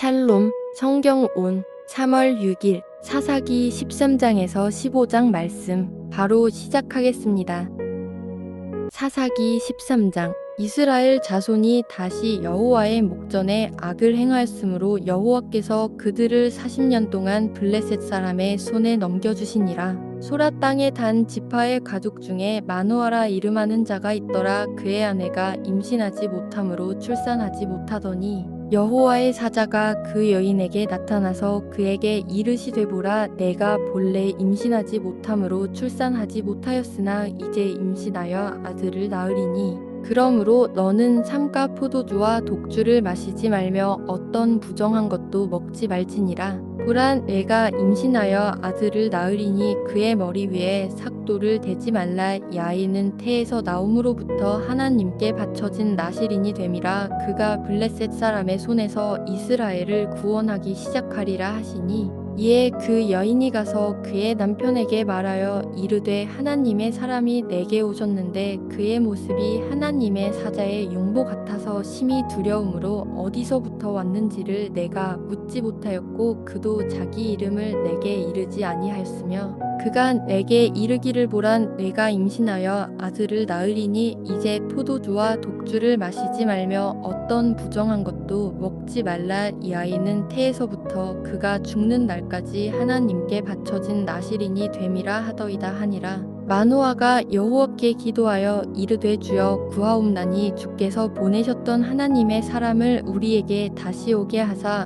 샬롬, 성경 온 3월 6일 사사기 13장에서 15장 말씀 바로 시작하겠습니다. 사사기 13장 이스라엘 자손이 다시 여호와의 목전에 악을 행하였으므로 여호와께서 그들을 40년 동안 블레셋 사람의 손에 넘겨주시니라. 소라 땅에 단 지파의 가족 중에 마노아라 이름하는 자가 있더라. 그의 아내가 임신하지 못함으로 출산하지 못하더니 여호와의 사자가 그 여인에게 나타나서 그에게 이르시되 보라, 내가 본래 임신하지 못함으로 출산하지 못하였으나 이제 임신하여 아들을 낳으리니 그러므로 너는 삼가 포도주와 독주를 마시지 말며 어떤 부정한 것도 먹지 말지니라. 보라, 내가 임신하여 아들을 낳으리니 그의 머리 위에 삭도를 대지 말라. 이 아이는 태에서 나옴으로부터 하나님께 바쳐진 나실인이 됨이라. 그가 블레셋 사람의 손에서 이스라엘을 구원하기 시작하리라 하시니 이에 그 여인이 가서 그의 남편에게 말하여 이르되 하나님의 사람이 내게 오셨는데 그의 모습이 하나님의 사자의 용보 같아서 심히 두려움으로 어디서부터 왔는지를 내가 묻지 못하였고 그도 자기 이름을 내게 이르지 아니하였으며 그가 내게 이르기를 보란, 내가 임신하여 아들을 낳으리니 이제 포도주와 독주를 마시지 말며 어떤 부정한 것도 먹지 말라. 이 아이는 태에서부터 그가 죽는 날까지 하나님께 바쳐진 나실인이 됨이라 하더이다 하니라. 마노아가 여호와께 기도하여 이르되 주여 구하옵나니 주께서 보내셨던 하나님의 사람을 우리에게 다시 오게 하사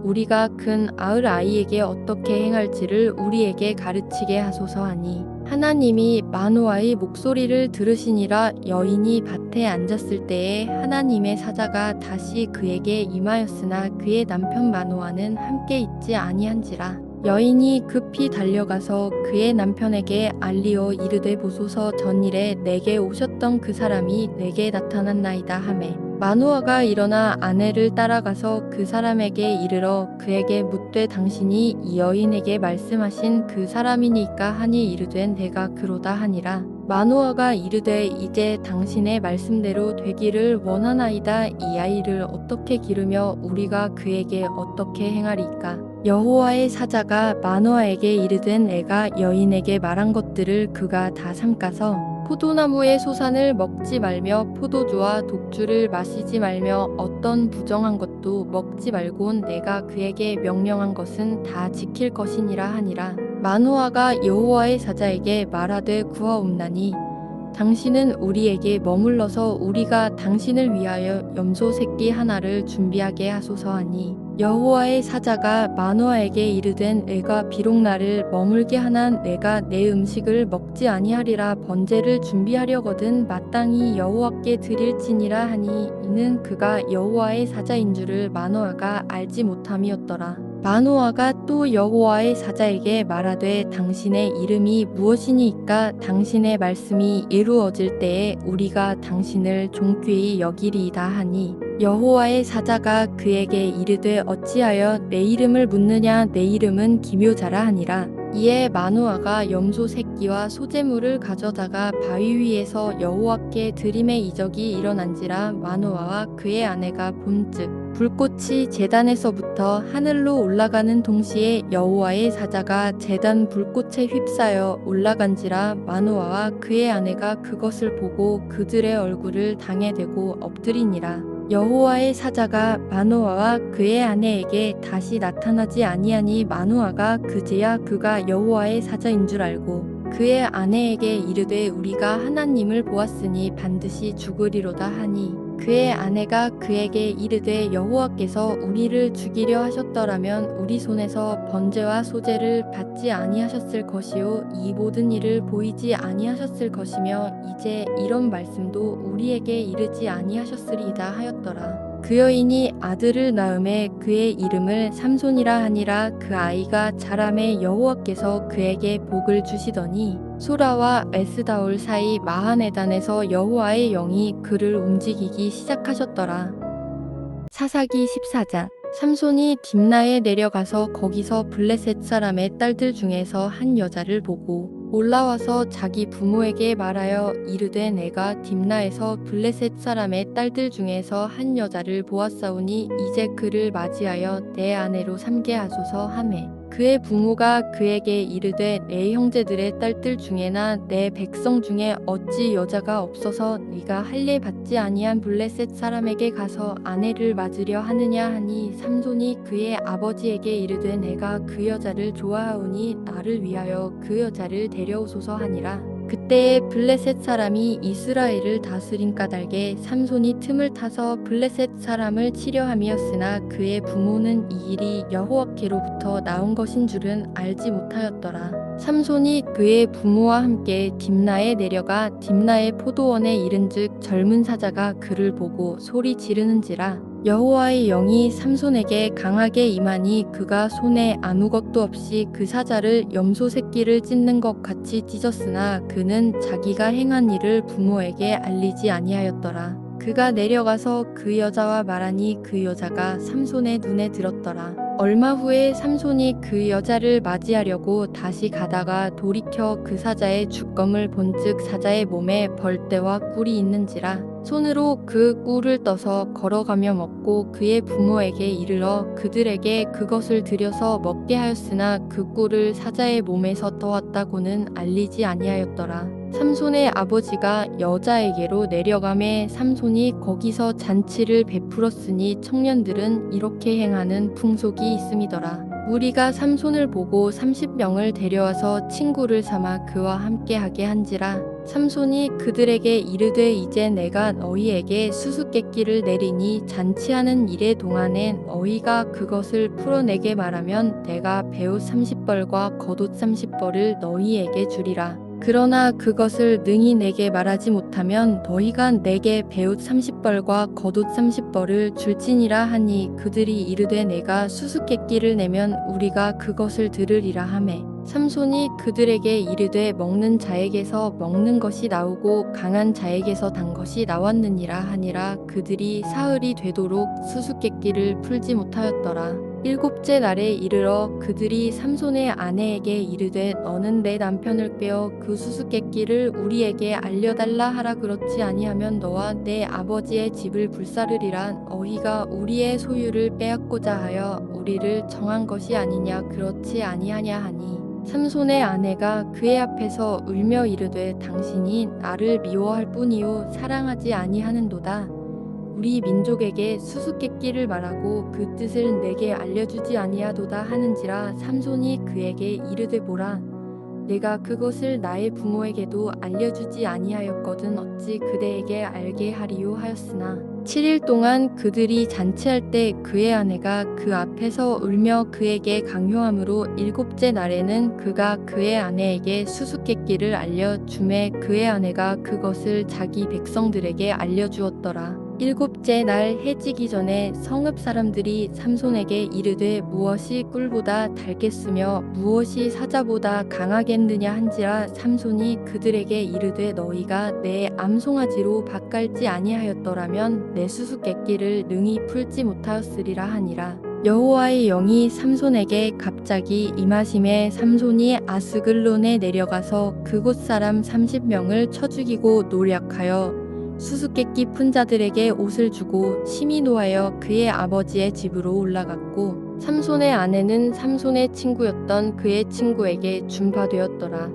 우리가 큰 아을 아이에게 어떻게 행할지를 우리에게 가르치게 하소서 하니 하나님이 마노아의 목소리를 들으시니라. 여인이 밭에 앉았을 때에 하나님의 사자가 다시 그에게 임하였으나 그의 남편 마노아는 함께 있지 아니한지라. 여인이 급히 달려가서 그의 남편에게 알리어 이르되 보소서, 전일에 내게 오셨던 그 사람이 내게 나타났나이다 하매 마노아가 일어나 아내를 따라가서 그 사람에게 이르러 그에게 묻되 당신이 이 여인에게 말씀하신 그 사람이니까 하니 이르되 내가 그로다 하니라. 마노아가 이르되 이제 당신의 말씀대로 되기를 원하나이다. 이 아이를 어떻게 기르며 우리가 그에게 어떻게 행하리까? 여호와의 사자가 마노아에게 이르되 내가 여인에게 말한 것들을 그가 다 삼가서 포도나무의 소산을 먹지 말며 포도주와 독주를 마시지 말며 어떤 부정한 것도 먹지 말고 내가 그에게 명령한 것은 다 지킬 것이니라 하니라. 마노아가 여호와의 사자에게 말하되 구하옵나니 당신은 우리에게 머물러서 우리가 당신을 위하여 염소 새끼 하나를 준비하게 하소서 하니 여호와의 사자가 마노아에게 이르되 내가 비록 나를 머물게 하나 내가 내 음식을 먹지 아니하리라. 번제를 준비하려거든 마땅히 여호와께 드릴지니라 하니 이는 그가 여호와의 사자인 줄을 마노아가 알지 못함이었더라. 마노아가 또 여호와의 사자에게 말하되 당신의 이름이 무엇이니까? 당신의 말씀이 이루어질 때에 우리가 당신을 존귀히 여기리이다 하니 여호와의 사자가 그에게 이르되 어찌하여 내 이름을 묻느냐? 내 이름은 기묘자라 하니라. 이에 마노아가 염소 새끼와 소재물을 가져다가 바위 위에서 여호와께 드림의 이적이 일어난지라. 마노아와 그의 아내가 본즉 불꽃이 제단에서부터 하늘로 올라가는 동시에 여호와의 사자가 제단 불꽃에 휩싸여 올라간지라. 마노아와 그의 아내가 그것을 보고 그들의 얼굴을 땅에 대고 엎드리니라. 여호와의 사자가 마노아와 그의 아내에게 다시 나타나지 아니하니 마노아가 그제야 그가 여호와의 사자인 줄 알고 그의 아내에게 이르되 우리가 하나님을 보았으니 반드시 죽으리로다 하니 그의 아내가 그에게 이르되 여호와께서 우리를 죽이려 하셨더라면 우리 손에서 번제와 소제를 받지 아니하셨을 것이요 이 모든 일을 보이지 아니하셨을 것이며 이제 이런 말씀도 우리에게 이르지 아니하셨으리이다 하였더라. 그 여인이 아들을 낳음에 그의 이름을 삼손이라 하니라. 그 아이가 자라매 여호와께서 그에게 복을 주시더니 소라와 에스다올 사이 마하네단에서 여호와의 영이 그를 움직이기 시작하셨더라. 사사기 14장 삼손이 딥나에 내려가서 거기서 블레셋 사람의 딸들 중에서 한 여자를 보고 올라와서 자기 부모에게 말하여 이르되 내가 딥나에서 블레셋 사람의 딸들 중에서 한 여자를 보았사오니 이제 그를 맞이하여 내 아내로 삼게 하소서 하매 그의 부모가 그에게 이르되 내 형제들의 딸들 중에나 내 백성 중에 어찌 여자가 없어서 네가 할례 받지 아니한 블레셋 사람에게 가서 아내를 맞으려 하느냐 하니 삼손이 그의 아버지에게 이르되 내가 그 여자를 좋아하오니 나를 위하여 그 여자를 데려오소서 하니라. 그때에 블레셋 사람이 이스라엘을 다스린 까닭에 삼손이 틈을 타서 블레셋 사람을 치려함이었으나 그의 부모는 이 일이 여호와께로부터 나온 것인 줄은 알지 못하였더라. 삼손이 그의 부모와 함께 딥나에 내려가 딥나의 포도원에 이른즉 젊은 사자가 그를 보고 소리 지르는지라. 여호와의 영이 삼손에게 강하게 임하니 그가 손에 아무것도 없이 그 사자를 염소 새끼를 찢는 것 같이 찢었으나 그는 자기가 행한 일을 부모에게 알리지 아니하였더라. 그가 내려가서 그 여자와 말하니 그 여자가 삼손의 눈에 들었더라. 얼마 후에 삼손이 그 여자를 맞이하려고 다시 가다가 돌이켜 그 사자의 주검을 본즉 사자의 몸에 벌떼와 꿀이 있는지라. 손으로 그 꿀을 떠서 걸어가며 먹고 그의 부모에게 이르러 그들에게 그것을 들여서 먹게 하였으나 그 꿀을 사자의 몸에서 떠왔다고는 알리지 아니하였더라. 삼손의 아버지가 여자에게로 내려가매 삼손이 거기서 잔치를 베풀었으니 청년들은 이렇게 행하는 풍속이 있음이더라. 무리가 삼손을 보고 30명을 데려와서 친구를 삼아 그와 함께하게 한지라. 삼손이 그들에게 이르되 이제 내가 너희에게 수수께끼를 내리니 잔치하는 일의 동안에 너희가 그것을 풀어내게 말하면 내가 베옷 30벌과 겉옷 30벌을 너희에게 주리라. 그러나 그것을 능히 내게 말하지 못하면 너희가 내게 베옷 30벌과 겉옷 30벌을 줄지니라 하니 그들이 이르되 내가 수수께끼를 내면 우리가 그것을 들으리라 하매 삼손이 그들에게 이르되 먹는 자에게서 먹는 것이 나오고 강한 자에게서 단 것이 나왔느니라 하니라. 그들이 사흘이 되도록 수수께끼를 풀지 못하였더라. 일곱째 날에 이르러 그들이 삼손의 아내에게 이르되 너는 내 남편을 꿰어 그 수수께끼를 우리에게 알려달라 하라. 그렇지 아니하면 너와 내 아버지의 집을 불사르리라. 너희가 우리의 소유를 빼앗고자 하여 우리를 정한 것이 아니냐. 그렇지 아니하냐 하니 삼손의 아내가 그의 앞에서 울며 이르되 당신이 나를 미워할 뿐이요 사랑하지 아니하는도다. 우리 민족에게 수수께끼를 말하고 그 뜻을 내게 알려주지 아니하도다 하는지라. 삼손이 그에게 이르되 보라 내가 그것을 나의 부모에게도 알려주지 아니하였거든 어찌 그대에게 알게 하리요 하였으나 7일 동안 그들이 잔치할 때 그의 아내가 그 앞에서 울며 그에게 강요함으로 일곱째 날에는 그가 그의 아내에게 수수께끼를 알려주매 그의 아내가 그것을 자기 백성들에게 알려주었더라. 일곱째 날 해지기 전에 성읍 사람들이 삼손에게 이르되 무엇이 꿀보다 달겠으며 무엇이 사자보다 강하겠느냐 한지라. 삼손이 그들에게 이르되 너희가 내 암송아지로 밭갈지 아니하였더라면 내 수수께끼를 능히 풀지 못하였으리라 하니라. 여호와의 영이 삼손에게 갑자기 임하심에 삼손이 아스글론에 내려가서 그곳 사람 30명을 쳐 죽이고 노략하여 수수께끼 푼 자들에게 옷을 주고 심히 노하여 그의 아버지의 집으로 올라갔고 삼손의 아내는 삼손의 친구였던 그의 친구에게 준바되었더라.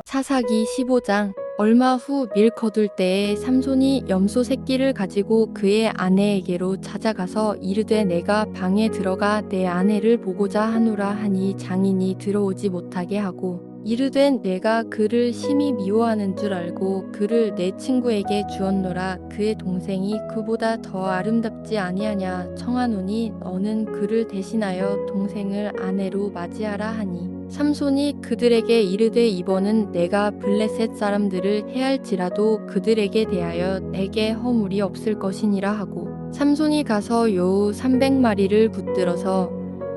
사사기 15장. 얼마 후 밀 거둘 때에 삼손이 염소 새끼를 가지고 그의 아내에게로 찾아가서 이르되 내가 방에 들어가 내 아내를 보고자 하노라 하니 장인이 들어오지 못하게 하고 이르되 내가 그를 심히 미워하는 줄 알고 그를 내 친구에게 주었노라. 그의 동생이 그보다 더 아름답지 아니하냐 청하노니 너는 그를 대신하여 동생을 아내로 맞이하라 하니 삼손이 그들에게 이르되 이번은 내가 블레셋 사람들을 해할지라도 그들에게 대하여 내게 허물이 없을 것이니라 하고 삼손이 가서 여우 300마리를 붙들어서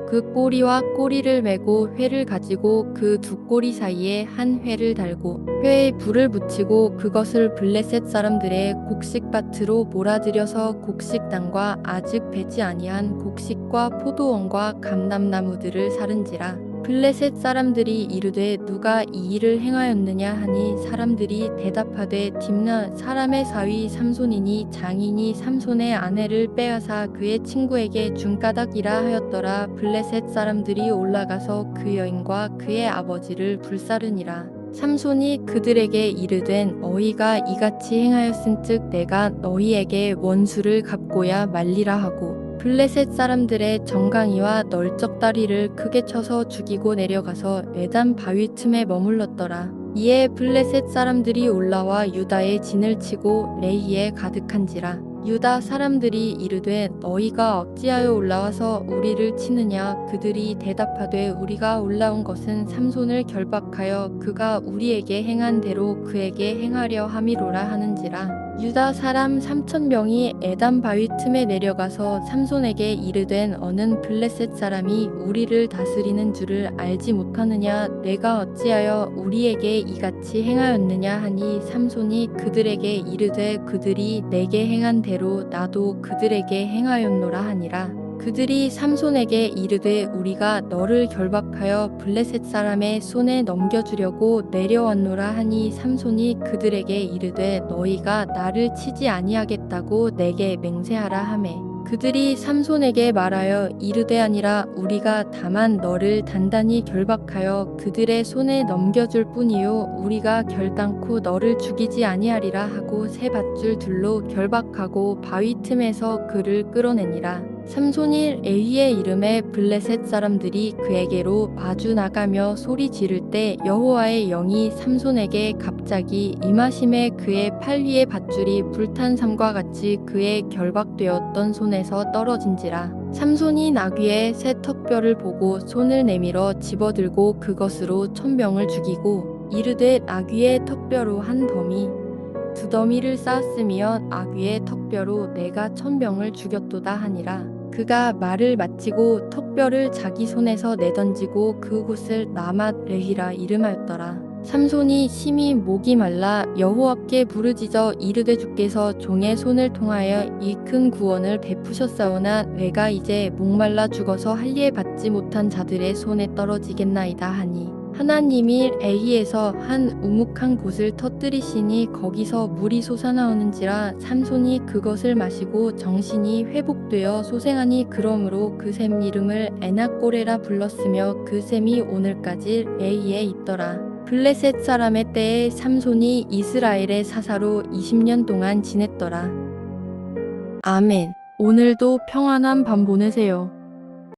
그 꼬리와 꼬리를 메고 회를 가지고 그 두 꼬리 사이에 한 회를 달고 회에 불을 붙이고 그것을 블레셋 사람들의 곡식밭으로 몰아들여서 곡식단과 아직 배지 아니한 곡식과 포도원과 감람나무들을 사른지라. 블레셋 사람들이 이르되 누가 이 일을 행하였느냐 하니 사람들이 대답하되 딥나 사람의 사위 삼손이니 장인이 삼손의 아내를 빼앗아 그의 친구에게 준 까닭이라 하였더라. 블레셋 사람들이 올라가서 그 여인과 그의 아버지를 불사르니라. 삼손이 그들에게 이르되 너희가 이같이 행하였은즉 내가 너희에게 원수를 갚고야 말리라 하고 블레셋 사람들의 정강이와 널쩍다리를 크게 쳐서 죽이고 내려가서 에단 바위 틈에 머물렀더라. 이에 블레셋 사람들이 올라와 유다의 진을 치고 레이에 가득한지라. 유다 사람들이 이르되 너희가 어찌하여 올라와서 우리를 치느냐. 그들이 대답하되 우리가 올라온 것은 삼손을 결박하여 그가 우리에게 행한 대로 그에게 행하려 함이로라 하는지라. 유다 사람 3,000명이 에단 바위 틈에 내려가서 삼손에게 이르되 너는 블레셋 사람이 우리를 다스리는 줄을 알지 못하느냐. 내가 어찌하여 우리에게 이같이 행하였느냐 하니 삼손이 그들에게 이르되 그들이 내게 행한 대로 나도 그들에게 행하였노라 하니라. 그들이 삼손에게 이르되 우리가 너를 결박하여 블레셋 사람의 손에 넘겨주려고 내려왔노라 하니 삼손이 그들에게 이르되 너희가 나를 치지 아니하겠다고 내게 맹세하라 하매 그들이 삼손에게 말하여 이르되 아니라 우리가 다만 너를 단단히 결박하여 그들의 손에 넘겨줄 뿐이요 우리가 결단코 너를 죽이지 아니하리라 하고 세 밧줄 들로 결박하고 바위 틈에서 그를 끌어내니라. 삼손이 에히의 이름에 블레셋 사람들이 그에게로 마주 나가며 소리 지를 때 여호와의 영이 삼손에게 갑자기 임하심에 그의 팔 위의 밧줄이 불탄 삼과 같이 그의 결박되었던 손에서 떨어진지라. 삼손이 나귀의 새 턱뼈를 보고 손을 내밀어 집어들고 그것으로 1,000명을 죽이고 이르되 나귀의 턱뼈로 한 더미 두 더미를 쌓았으며 나귀의 턱뼈로 내가 1,000명을 죽였도다 하니라. 그가 말을 마치고 턱뼈를 자기 손에서 내던지고 그곳을 라맛 레히라 이름하였더라. 삼손이 심히 목이 말라 여호와께 부르짖어 이르되 주께서 종의 손을 통하여 이 큰 구원을 베푸셨사오나 내가 이제 목말라 죽어서 할례 받지 못한 자들의 손에 떨어지겠나이다 하니 하나님이 에히에서 한 우묵한 곳을 터뜨리시니 거기서 물이 솟아나오는지라. 삼손이 그것을 마시고 정신이 회복되어 소생하니 그러므로 그 샘 이름을 에낙고레라 불렀으며 그 샘이 오늘까지 에히에 있더라. 블레셋 사람의 때에 삼손이 이스라엘의 사사로 20년 동안 지냈더라. 아멘. 오늘도 평안한 밤 보내세요.